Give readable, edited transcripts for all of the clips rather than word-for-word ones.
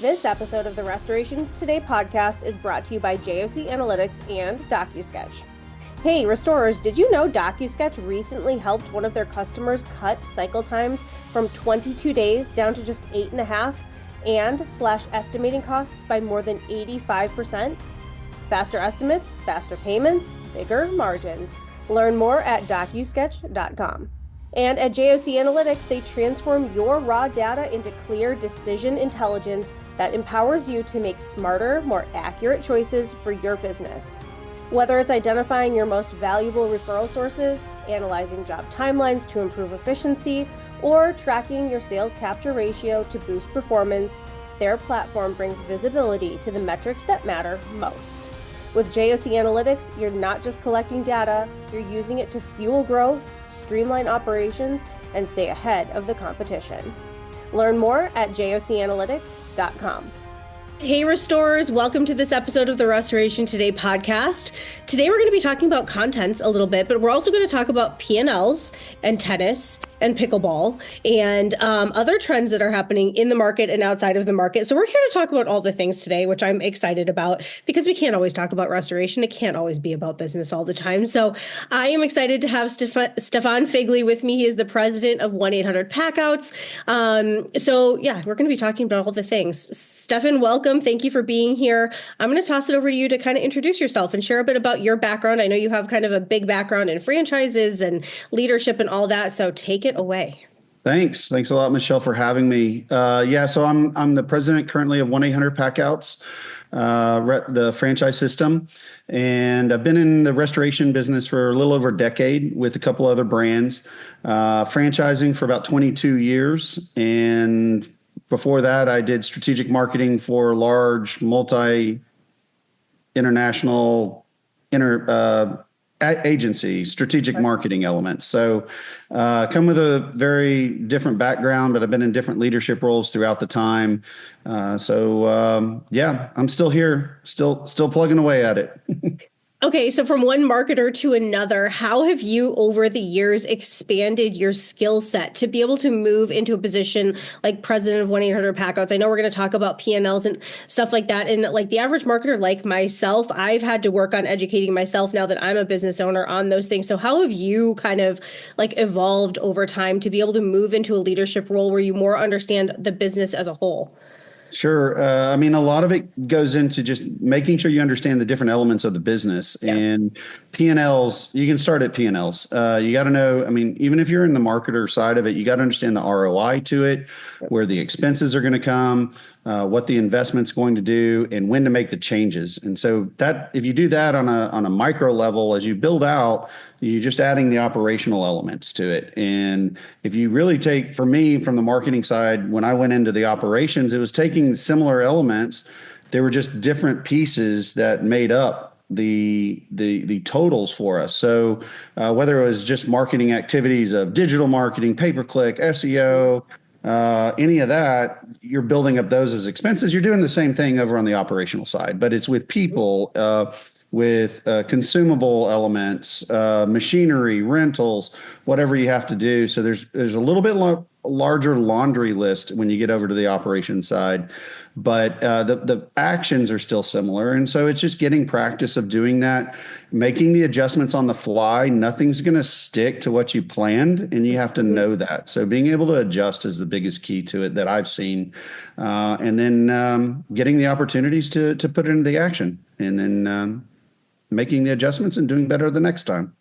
This episode of the Restoration Today podcast is brought to you by JOC Analytics and DocuSketch. Hey, restorers, did you know DocuSketch recently helped one of their customers cut cycle times from 22 days down to just 8.5 and slash estimating costs by more than 85%? Faster estimates, faster payments, bigger margins. Learn more at DocuSketch.com. And at JOC Analytics, they transform your raw data into clear decision intelligence that empowers you to make smarter, more accurate choices for your business. Whether it's identifying your most valuable referral sources, analyzing job timelines to improve efficiency, or tracking your sales capture ratio to boost performance, their platform brings visibility to the metrics that matter most. With JOC Analytics, you're not just collecting data, you're using it to fuel growth, streamline operations, and stay ahead of the competition. Learn more at jocanalytics.com. Hey, restorers, welcome to this episode of the Restoration Today podcast. Today, we're going to be talking about contents a little bit, but we're also going to talk about P&Ls and tennis and pickleball and other trends that are happening in the market and outside of the market. So we're here to talk about all the things today, which I'm excited about because we can't always talk about restoration. It can't always be about business all the time. So I am excited to have Stefan Figley with me. He is the president of 1-800-PACKOUTS. We're going to be talking about all the things. Stefan, welcome. Thank you for being here. I'm going to toss it over to you to kind of introduce yourself and share a bit about your background. I know you have kind of a big background in franchises and leadership and all that, so take it away. Thanks a lot, Michelle, for having me. So I'm the president currently of 1-800-PACKOUTS, the franchise system, and I've been in the restoration business for a little over a decade with a couple other brands, franchising for about 22 years, and before that, I did strategic marketing for large multi-international agency strategic marketing elements. So come with a very different background, but I've been in different leadership roles throughout the time. I'm still here, still plugging away at it. Okay, so from one marketer to another, how have you over the years expanded your skill set to be able to move into a position like president of 1-800-PACKOUTS? I know we're going to talk about P&Ls and stuff like that. And like the average marketer like myself, I've had to work on educating myself now that I'm a business owner on those things. So how have you kind of like evolved over time to be able to move into a leadership role where you more understand the business as a whole? Sure. A lot of it goes into just making sure you understand the different elements of the business. Yeah. And P&Ls, you can start at P&Ls. You got to know, even if you're in the marketer side of it, you got to understand the ROI to it, where the expenses are going to come, what the investment's going to do, and when to make the changes. And so that if you do that on a micro level, as you build out, you're just adding the operational elements to it. And if you really take, for me, from the marketing side, when I went into the operations, it was taking similar elements. They were just different pieces that made up the totals for us. So whether it was just marketing activities of digital marketing, pay-per-click, SEO, any of that, you're building up those as expenses. You're doing the same thing over on the operational side, but it's with people, with consumable elements, machinery, rentals, whatever you have to do. So there's a little bit larger laundry list when you get over to the operations side, but the actions are still similar. And so it's just getting practice of doing that, making the adjustments on the fly. Nothing's going to stick to what you planned, and you have to know that. So being able to adjust is the biggest key to it that I've seen. And then getting the opportunities to put it into the action, and then making the adjustments and doing better the next time.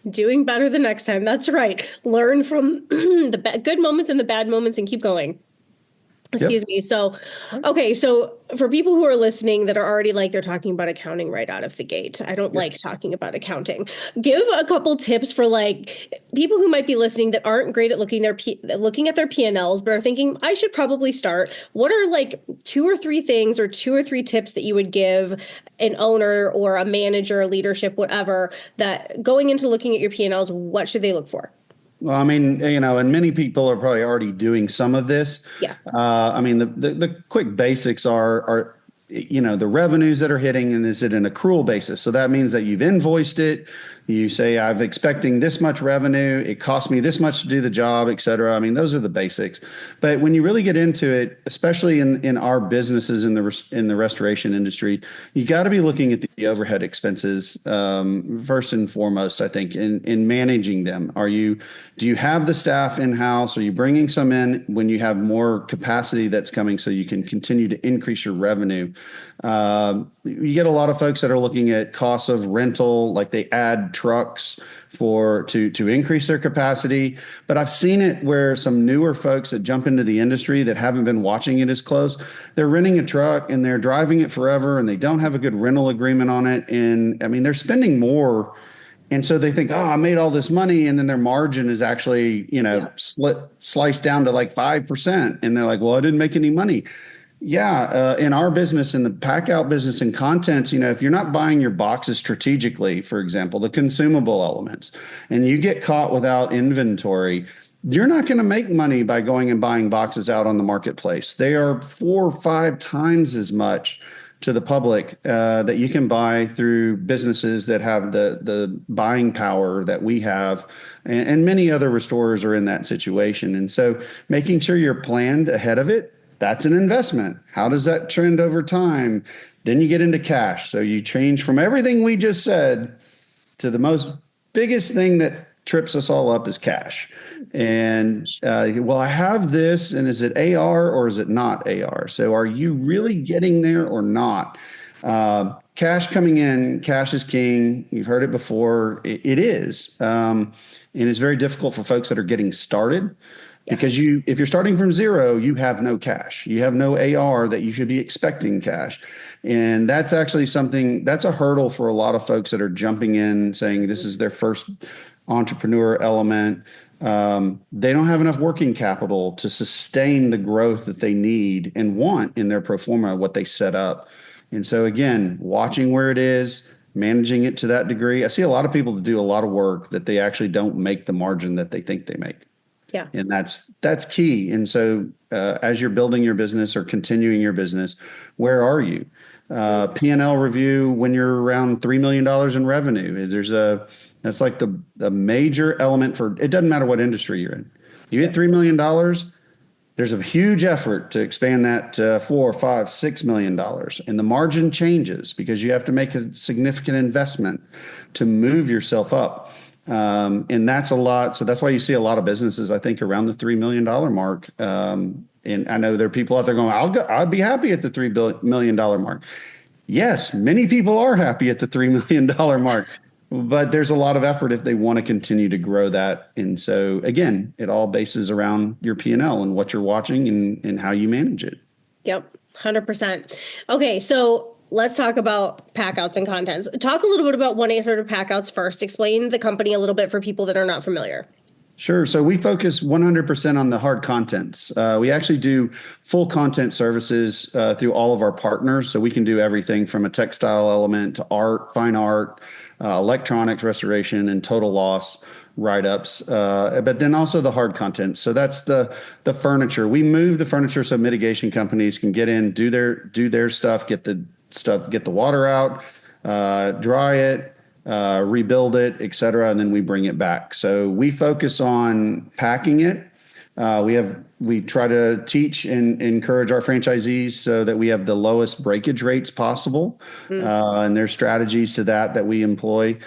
Doing better the next time. That's right. Learn from the good moments and the bad moments and keep going. Excuse me. So, okay. So for people who are listening that are already like, they're talking about accounting right out of the gate. I don't like talking about accounting. Give a couple tips for like people who might be listening that aren't great at looking at their P&Ls, but are thinking I should probably start. What are like 2 or 3 things or 2 or 3 tips that you would give an owner or a manager, leadership, whatever, that going into looking at your P&Ls, what should they look for? Well, and many people are probably already doing some of this. Yeah. The quick basics are the revenues that are hitting, and is it an accrual basis? So that means that you've invoiced it, You say, I'm expecting this much revenue. It costs me this much to do the job, et cetera. I mean, those are the basics. But when you really get into it, especially in our businesses in the restoration industry, you got to be looking at the overhead expenses first and foremost, I think, in managing them. Do you have the staff in-house? Are you bringing some in when you have more capacity that's coming so you can continue to increase your revenue? You get a lot of folks that are looking at costs of rental, like they add trucks to increase their capacity. But I've seen it where some newer folks that jump into the industry that haven't been watching it as close, they're renting a truck and they're driving it forever and they don't have a good rental agreement on it. And I mean, they're spending more. And so they think, I made all this money. And then their margin is actually, sliced down to like 5%. And they're like, well, I didn't make any money. Yeah, in our business, in the pack out business and contents, if you're not buying your boxes strategically, for example, the consumable elements, and you get caught without inventory, you're not going to make money by going and buying boxes out on the marketplace. They are 4 or 5 times as much to the public that you can buy through businesses that have the buying power that we have. And many other restorers are in that situation. And so making sure you're planned ahead of it, that's an investment. How does that trend over time? Then you get into cash. So you change from everything we just said to the most biggest thing that trips us all up is cash. And I have this, and is it AR or is it not AR? So are you really getting there or not? Cash coming in, cash is king. You've heard it before. It is. And it's very difficult for folks that are getting started. Because if you're starting from zero, you have no cash. You have no AR that you should be expecting cash. And that's actually that's a hurdle for a lot of folks that are jumping in saying this is their first entrepreneur element. They don't have enough working capital to sustain the growth that they need and want in their pro forma, what they set up. And so again, watching where it is, managing it to that degree. I see a lot of people that do a lot of work that they actually don't make the margin that they think they make. Yeah. And that's key. And so as you're building your business or continuing your business, where are you? P&L review when you're around $3 million in revenue. That's like the major element for, it doesn't matter what industry you're in. You hit $3 million, there's a huge effort to expand that to $4, $5, $6 million. And the margin changes because you have to make a significant investment to move yourself up. And that's a lot. So that's why you see a lot of businesses, I think, around the $3 million mark. And I know there are people out there going, I'd be happy at the $3 million mark. Yes, many people are happy at the $3 million mark, but there's a lot of effort if they want to continue to grow that. And so again, it all bases around your P&L and what you're watching and how you manage it. Yep. 100%. Okay. So let's talk about packouts and contents. Talk a little bit about 1-800-Packouts first. Explain the company a little bit for people that are not familiar. Sure. So we focus 100% on the hard contents. We actually do full content services through all of our partners. So we can do everything from a textile element to art, fine art, electronics restoration, and total loss write-ups, but then also the hard content. So that's the furniture. We move the furniture so mitigation companies can get in, do their stuff, get the water out, dry it, rebuild it, et cetera, and then we bring it back. So we focus on packing it. We try to teach and encourage our franchisees so that we have the lowest breakage rates possible. And there's strategies to that we employ.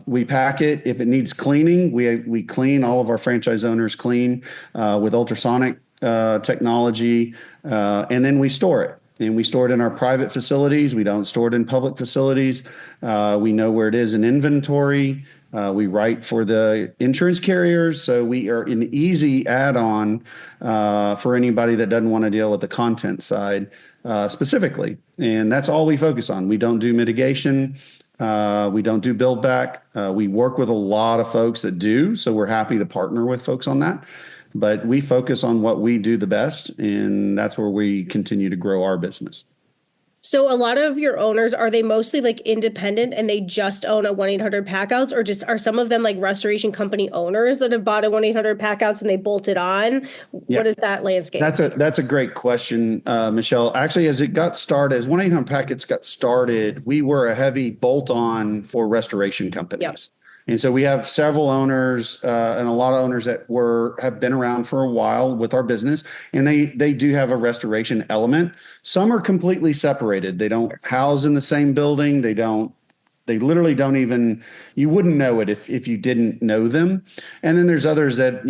We pack it. If it needs cleaning, we clean. All of our franchise owners clean with ultrasonic technology, and then we store it. And we store it in our private facilities. We don't store it in public facilities. We know where it is in inventory. We write for the insurance carriers. So we are an easy add-on for anybody that doesn't want to deal with the content side specifically. And that's all we focus on. We don't do mitigation. We don't do build back. We work with a lot of folks that do. So we're happy to partner with folks on that. But we focus on what we do the best, and that's where we continue to grow our business. So a lot of your owners, are they mostly like independent and they just own a 1-800 Packouts, or just are some of them like restoration company owners that have bought a 1-800 Packouts and they bolted on? Yeah. What is that landscape? That's a great question, Michelle. Actually, as it got started, as 1-800 Packets got started, we were a heavy bolt-on for restoration Yep. companies. And so we have several owners and a lot of owners that have been around for a while with our business, and they do have a restoration element. Some are completely separated. They don't house in the same building. They literally don't even, you wouldn't know it if you didn't know them. And then there's others that,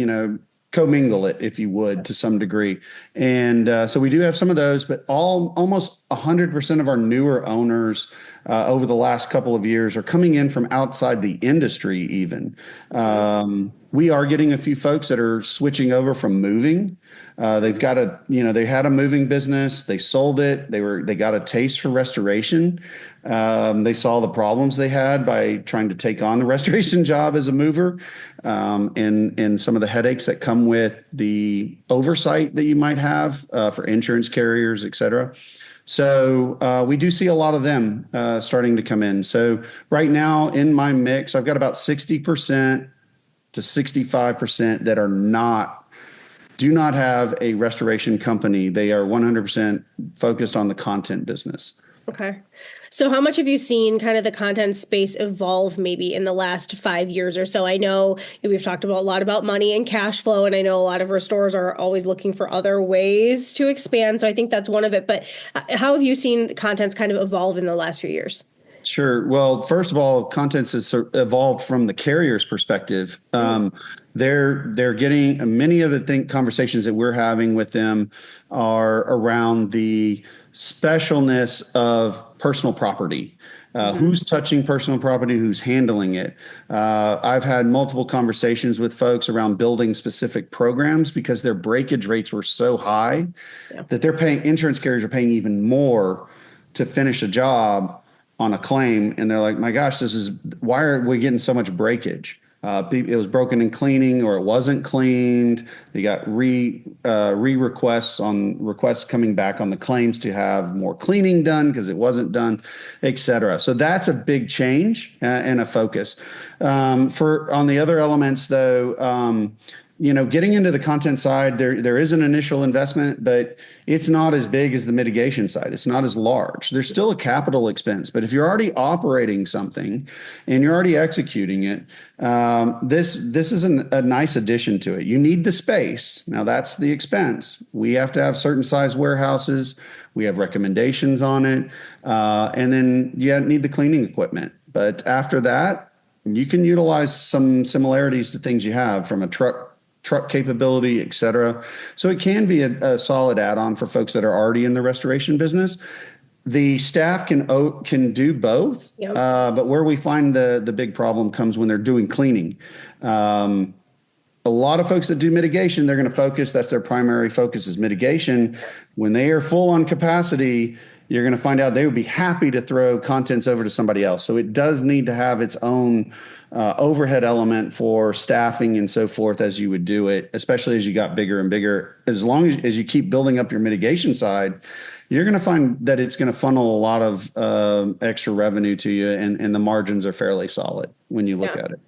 commingle it, if you would, to some degree. And so we do have some of those, but almost 100% of our newer owners over the last couple of years are coming in from outside the industry even. We are getting a few folks that are switching over from moving. They've got they had a moving business, they sold it, they got a taste for restoration. They saw the problems they had by trying to take on the restoration job as a mover, and some of the headaches that come with the oversight that you might have for insurance carriers, et cetera. So we do see a lot of them starting to come in. So right now in my mix, I've got about 60% to 65% that do not have a restoration company. They are 100% focused on the content business. Okay. So how much have you seen kind of the content space evolve maybe in the last 5 years or so? I know we've talked a lot about money and cash flow, and I know a lot of restorers are always looking for other ways to expand. So I think that's one of it. But how have you seen contents kind of evolve in the last few years? Sure. Well, first of all, contents has evolved from the carrier's perspective. They're getting many of the conversations that we're having with them are around the specialness of personal property. Who's touching personal property, who's handling it. I've had multiple conversations with folks around building specific programs because their breakage rates were so high that insurance carriers are paying even more to finish a job on a claim. And they're like, my gosh, why are we getting so much breakage? It was broken in cleaning, or it wasn't cleaned. They got requests coming back on the claims to have more cleaning done because it wasn't done, et cetera. So that's a big change and a focus. On the other elements, though, getting into the content side, there is an initial investment, but it's not as big as the mitigation side. It's not as large. There's still a capital expense, but if you're already operating something and you're already executing it, this is a nice addition to it. You need the space. Now that's the expense. We have to have certain size warehouses. We have recommendations on it. And then you need the cleaning equipment. But after that, you can utilize some similarities to things you have from a truck capability, et cetera. So it can be a solid add-on for folks that are already in the restoration business. The staff can do both, but where we find the big problem comes when they're doing cleaning. A lot of folks that do mitigation, they're going to focus. That's their primary focus, is mitigation. When they are full on capacity, you're going to find out they would be happy to throw contents over to somebody else. So it does need to have its own overhead element for staffing and so forth as you would do it, especially as you got bigger and bigger. As long as you keep building up your mitigation side, you're going to find that it's going to funnel a lot of extra revenue to you, and the margins are fairly solid when you look at it.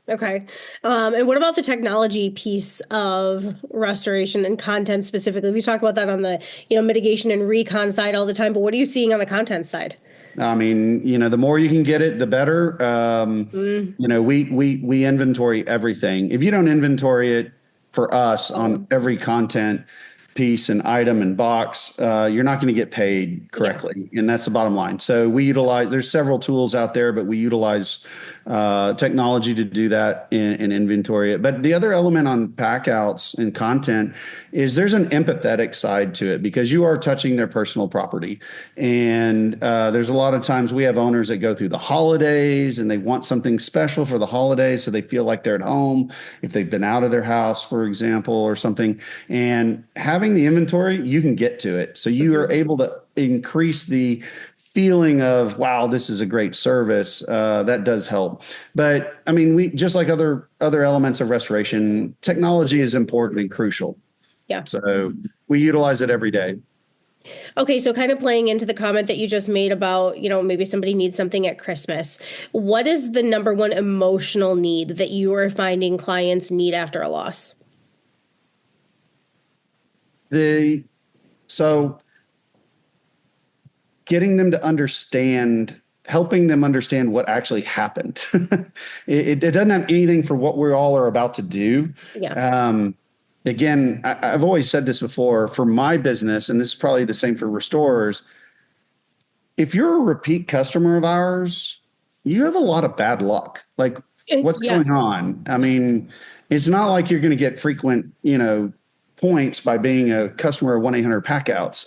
Okay. And what about the technology piece of restoration and content specifically? We talk about that on the, mitigation and recon side all the time, but what are you seeing on the content side? I mean, the more you can get it, the better. We inventory everything. If you don't inventory it for us on every content piece and item and box, you're not going to get paid correctly. And that's the bottom line. So there's several tools out there, but we utilize technology to do that and inventory it. But the other element on pack outs and content is there's an empathetic side to it, because you are touching their personal property. And there's a lot of times we have owners that go through the holidays and they want something special for the holidays, so they feel like they're at home if they've been out of their house, for example, or something. And having the inventory, you can get to it. So you are able to increase the feeling of, wow, this is a great service. That does help. But I mean, we just like other elements of restoration, technology is important and crucial. Yeah. So we utilize it every day. Okay, so kind of playing into the comment that you just made about, maybe somebody needs something at Christmas. What is the number one emotional need that you are finding clients need after a loss? So getting them to understand, helping them understand what actually happened. It doesn't have anything for what we all are about to do. Yeah. Again, I've always said this before for my business, and this is probably the same for restorers. If you're a repeat customer of ours, you have a lot of bad luck. Like, what's going Yes. on? I mean, it's not like you're going to get frequent, points by being a customer of 1-800-PACKOUTS.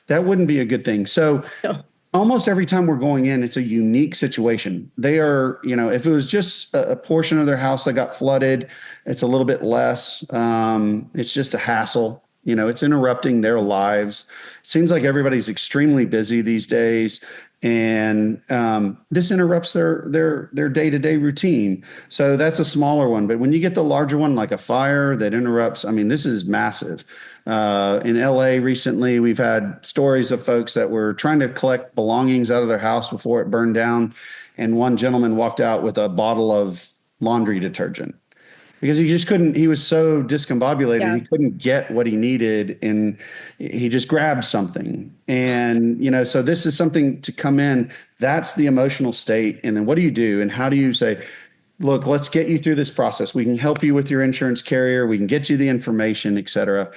That wouldn't be a good thing. So No. almost every time we're going in, it's a unique situation. They are, if it was just a portion of their house that got flooded, it's a little bit less. It's just a hassle. It's interrupting their lives. It seems like everybody's extremely busy these days, and this interrupts their day-to-day routine. So that's a smaller one. But when you get the larger one, like a fire that interrupts, I mean, this is massive. In LA recently, we've had stories of folks that were trying to collect belongings out of their house before it burned down, and one gentleman walked out with a bottle of laundry detergent because he just couldn't, he was so discombobulated. Yeah. He couldn't get what he needed, and he just grabbed something. And, so this is something to come in. That's the emotional state. And then what do you do? And how do you say, look, let's get you through this process. We can help you with your insurance carrier. We can get you the information, et cetera,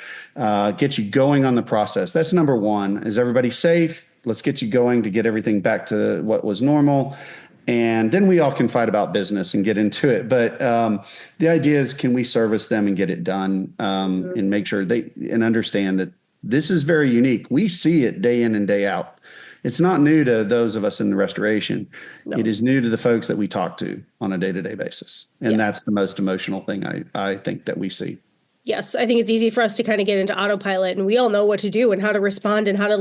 get you going on the process. That's number one. Is everybody safe? Let's get you going to get everything back to what was normal. And then we all can fight about business and get into it. But the idea is, can we service them and get it done, and make sure they and understand that this is very unique. We see it day in and day out. It's not new to those of us in the restoration. No. It is new to the folks that we talk to on a day-to-day basis. And Yes. that's the most emotional thing I think that we see. Yes, I think it's easy for us to kind of get into autopilot, and we all know what to do and how to respond and how to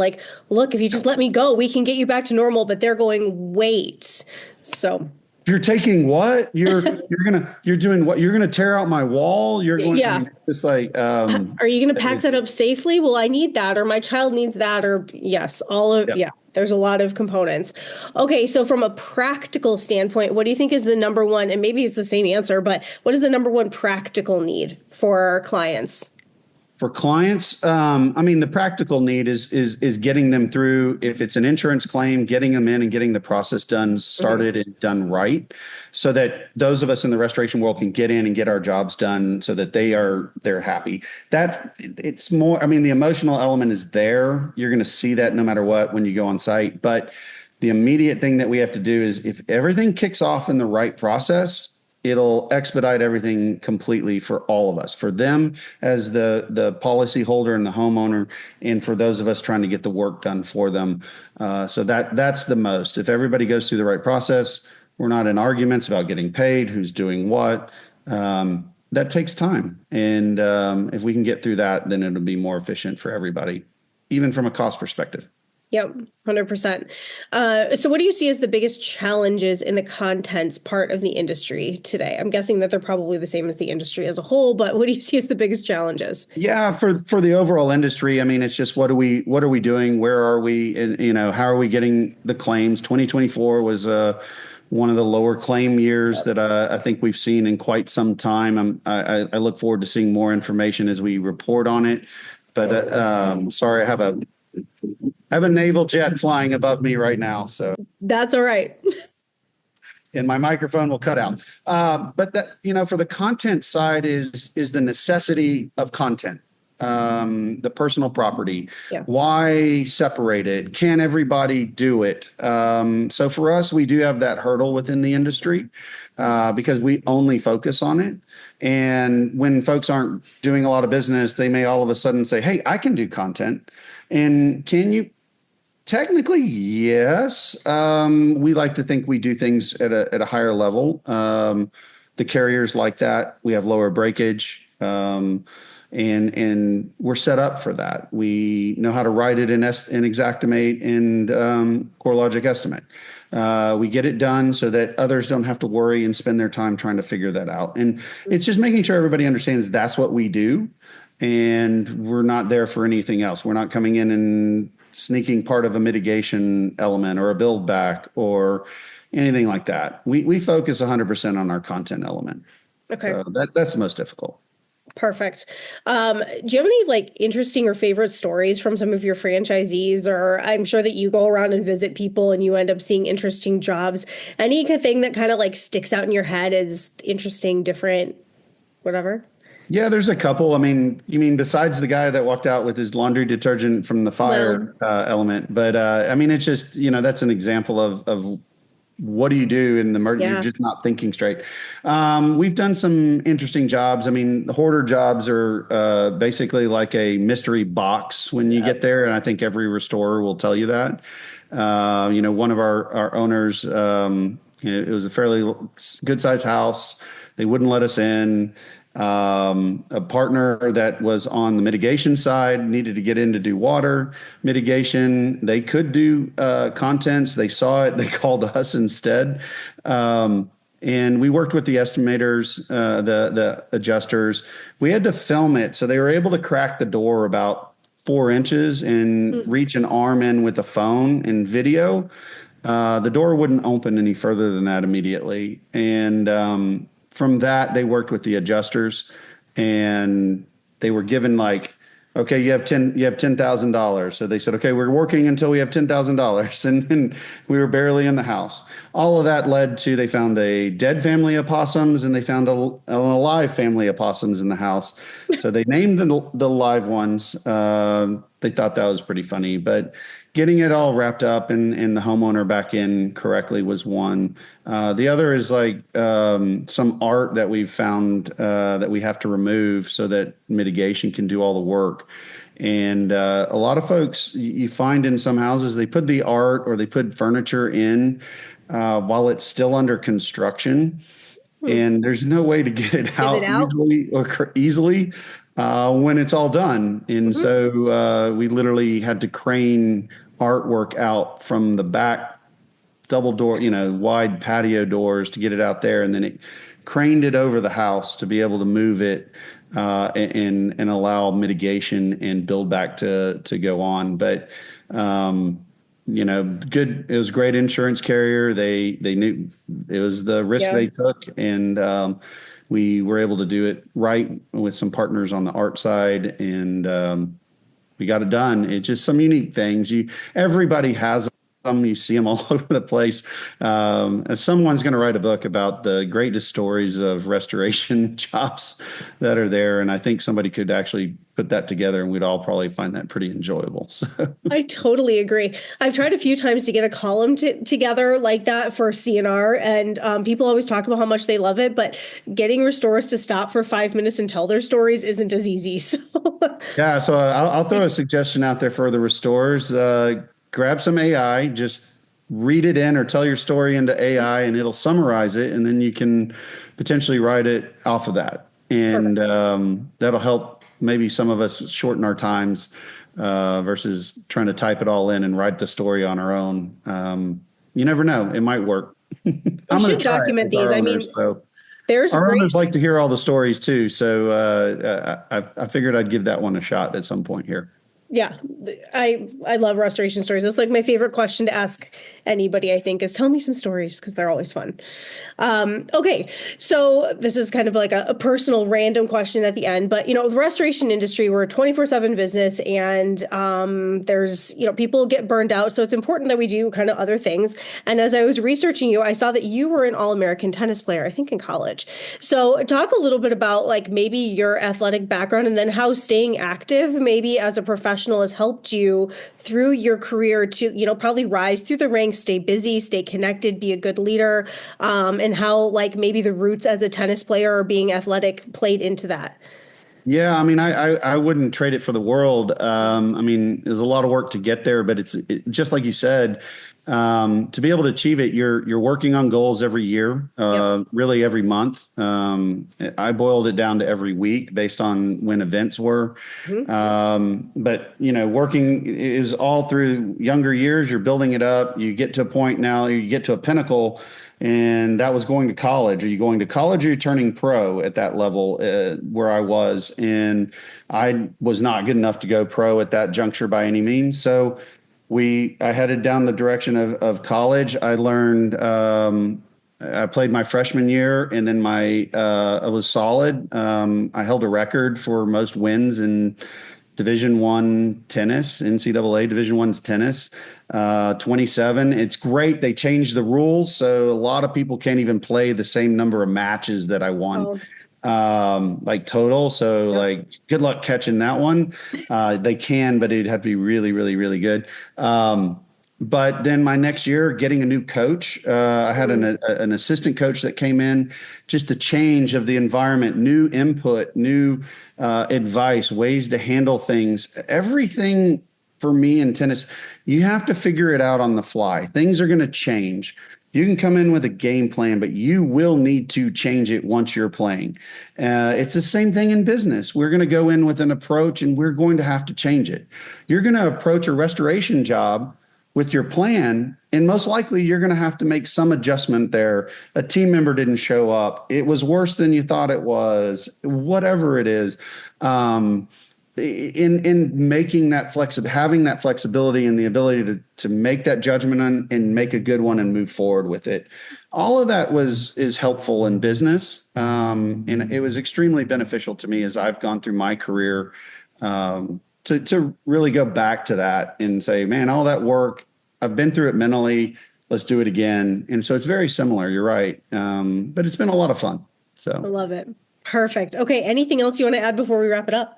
look, if you just let me go, we can get you back to normal, but they're going, wait. So You're taking what? You're doing what? You're gonna tear out my wall? You're going, Yeah. I mean, it's like Are you going to pack that up safely? Well, I need that, or my child needs that, or yes, all of, Yep. yeah, there's a lot of components. Okay, so from a practical standpoint, what do you think is the number one, and maybe it's the same answer, but what is the number one practical need for our clients? For clients, I mean, the practical need is getting them through. If it's an insurance claim, getting them in and getting the process done, started and done right, so that those of us in the restoration world can get in and get our jobs done, so that they're happy. It's more. I mean, the emotional element is there. You're going to see that no matter what when you go on site. But the immediate thing that we have to do is, if everything kicks off in the right process, it'll expedite everything completely for all of us, for them as the policy holder and the homeowner, and for those of us trying to get the work done for them. So that's the most. If everybody goes through the right process, we're not in arguments about getting paid, who's doing what. That takes time. And if we can get through that, then it'll be more efficient for everybody, even from a cost perspective. Yep, 100%. So what do you see as the biggest challenges in the contents part of the industry today? I'm guessing that they're probably the same as the industry as a whole, but what do you see as the biggest challenges? Yeah, for the overall industry, I mean, it's just what are we doing? Where are we? And how are we getting the claims? 2024 was one of the lower claim years that I think we've seen in quite some time. I look forward to seeing more information as we report on it. But sorry, I have a naval jet flying above me right now, so That's all right. and my microphone will cut out. But that, for the content side is the necessity of content, the personal property. Yeah. Why separate it? Can everybody do it? So for us, we do have that hurdle within the industry because we only focus on it. And when folks aren't doing a lot of business, they may all of a sudden say, "Hey, I can do content." And can you? Technically, yes. We like to think we do things at a higher level. The carriers like that. We have lower breakage, and we're set up for that. We know how to write it in Xactimate and CoreLogic Estimate. We get it done so that others don't have to worry and spend their time trying to figure that out. And it's just making sure everybody understands that's what we do. and we're not there for anything else. We're not coming in and sneaking part of a mitigation element or a build back or anything like that. We focus 100% on our content element. Okay. So that's the most difficult. Perfect. Do you have any like interesting or favorite stories from some of your franchisees? Or I'm sure that you go around and visit people and you end up seeing interesting jobs. Any thing that kind of like sticks out in your head as interesting, different, whatever? Yeah, there's a couple. I mean, you mean besides the guy that walked out with his laundry detergent from the Well, fire element, but I mean, it's just that's an example of what do you do in the murder? You're yeah. just not thinking straight. We've done some interesting jobs. I mean, the hoarder jobs are basically like a mystery box when you get there, and I think every restorer will tell you that. One of our owners, it was a fairly good sized house. They wouldn't let us in. A partner that was on the mitigation side needed to get in to do water mitigation. They could do contents. They saw it. They called us instead. And we worked with the estimators, the adjusters. We had to film it. So they were able to crack the door about 4 inches and reach an arm in with a phone and video. The door wouldn't open any further than that immediately. And from that, they worked with the adjusters, and they were given like, okay, you have $10,000. So they said, okay, we're working until we have $10,000, and we were barely in the house. All of that led to they found a dead family of possums, and they found an alive family of possums in the house. So they named the live ones. They thought that was pretty funny, but getting it all wrapped up and the homeowner back in correctly was one. The other is like some art that we've found that we have to remove so that mitigation can do all the work. And a lot of folks you find in some houses, they put the art or they put furniture in while it's still under construction. And there's no way to get it Get it out out. usually or easily when it's all done. And so we literally had to crane artwork out from the back double door, wide patio doors to get it out there. And then it craned it over the house to be able to move it and allow mitigation and build back to go on. But, good. It was a great insurance carrier. They knew it was the risk they took. And we were able to do it right with some partners on the art side. And we got it done. It's just some unique things. Everybody has them. You see them all over the place. Someone's going to write a book about the greatest stories of restoration jobs that are there, and I think somebody could actually put that together, and we'd all probably find that pretty enjoyable. So. I totally agree. I've tried a few times to get a column together like that for CNR, and people always talk about how much they love it, but getting restorers to stop for 5 minutes and tell their stories isn't as easy. So Yeah, so I'll throw a suggestion out there for the restorers. Grab some AI, just read it in or tell your story into AI, and it'll summarize it, and then you can potentially write it off of that. And that'll help maybe some of us shorten our times versus trying to type it all in and write the story on our own. You never know. It might work. I'm going to document these. I mean, so there's our great. owners like to hear all the stories too. So I figured I'd give that one a shot at some point here. Yeah, I love restoration stories. That's like my favorite question to ask anybody, I think, is tell me some stories because they're always fun. Okay, so this is kind of like a personal random question at the end, but the restoration industry, we're a 24/7 business, and there's people get burned out, so it's important that we do kind of other things. And as I was researching you, I saw that you were an All-American tennis player, I think in college. So talk a little bit about like maybe your athletic background and then how staying active maybe as a professional has helped you through your career to, probably rise through the ranks, stay busy, stay connected, be a good leader, and how like maybe the roots as a tennis player or being athletic played into that. Yeah, I mean, I wouldn't trade it for the world. I mean, there's a lot of work to get there, but it's just like you said, to be able to achieve it, you're working on goals every year, really every month. I boiled it down to every week based on when events were. But working is all through younger years. You're building it up. You get to a point now, you get to a pinnacle, and that was going to college. Are you going to college or are you turning pro at that level where I was? And I was not good enough to go pro at that juncture by any means. So I headed down the direction of college. I learned, I played my freshman year, and then I was solid. I held a record for most wins in Division I tennis, NCAA Division I's tennis, 27. It's great. They changed the rules, so a lot of people can't even play the same number of matches that I won. Like total. So like, good luck catching that one. They can, but it'd have to be really, really, really good. But then my next year, getting a new coach, I had an assistant coach that came in, just the change of the environment, new input, new advice, ways to handle things, everything. For me in tennis, you have to figure it out on the fly. Things are going to change. You can come in with a game plan, but you will need to change it once you're playing. It's the same thing in business. We're going to go in with an approach, and we're going to have to change it. You're going to approach a restoration job with your plan, and most likely you're going to have to make some adjustment there. A team member didn't show up. It was worse than you thought it was, whatever it is. In making that having that flexibility and the ability to make that judgment and make a good one and move forward with it. All of that is helpful in business. And it was extremely beneficial to me as I've gone through my career, to really go back to that and say, man, all that work, I've been through it mentally. Let's do it again. And so it's very similar. You're right. But it's been a lot of fun. So I love it. Perfect. Okay. Anything else you want to add before we wrap it up?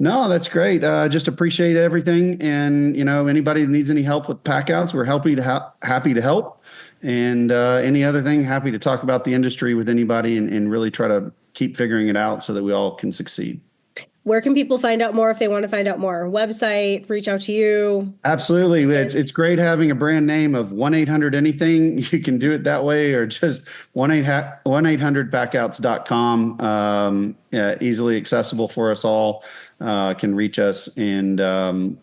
No, that's great. Just appreciate everything. And, anybody that needs any help with packouts, we're happy to help. And any other thing, happy to talk about the industry with anybody and really try to keep figuring it out so that we all can succeed. Where can people find out more if they want to find out more? Website, reach out to you? Absolutely. It's great having a brand name of 1-800-anything. You can do it that way, or just 1-800-packouts.com. Easily accessible for us all. Can reach us. And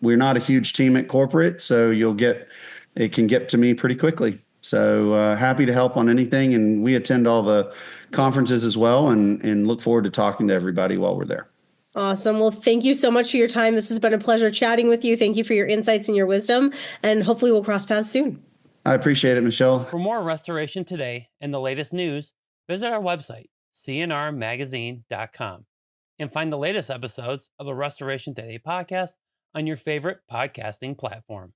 we're not a huge team at corporate, so it can get to me pretty quickly. So happy to help on anything. And we attend all the conferences as well, and look forward to talking to everybody while we're there. Awesome. Well, thank you so much for your time. This has been a pleasure chatting with you. Thank you for your insights and your wisdom, and hopefully we'll cross paths soon. I appreciate it, Michelle. For more Restoration Today and the latest news, visit our website, cnrmagazine.com, and find the latest episodes of the Restoration Today podcast on your favorite podcasting platform.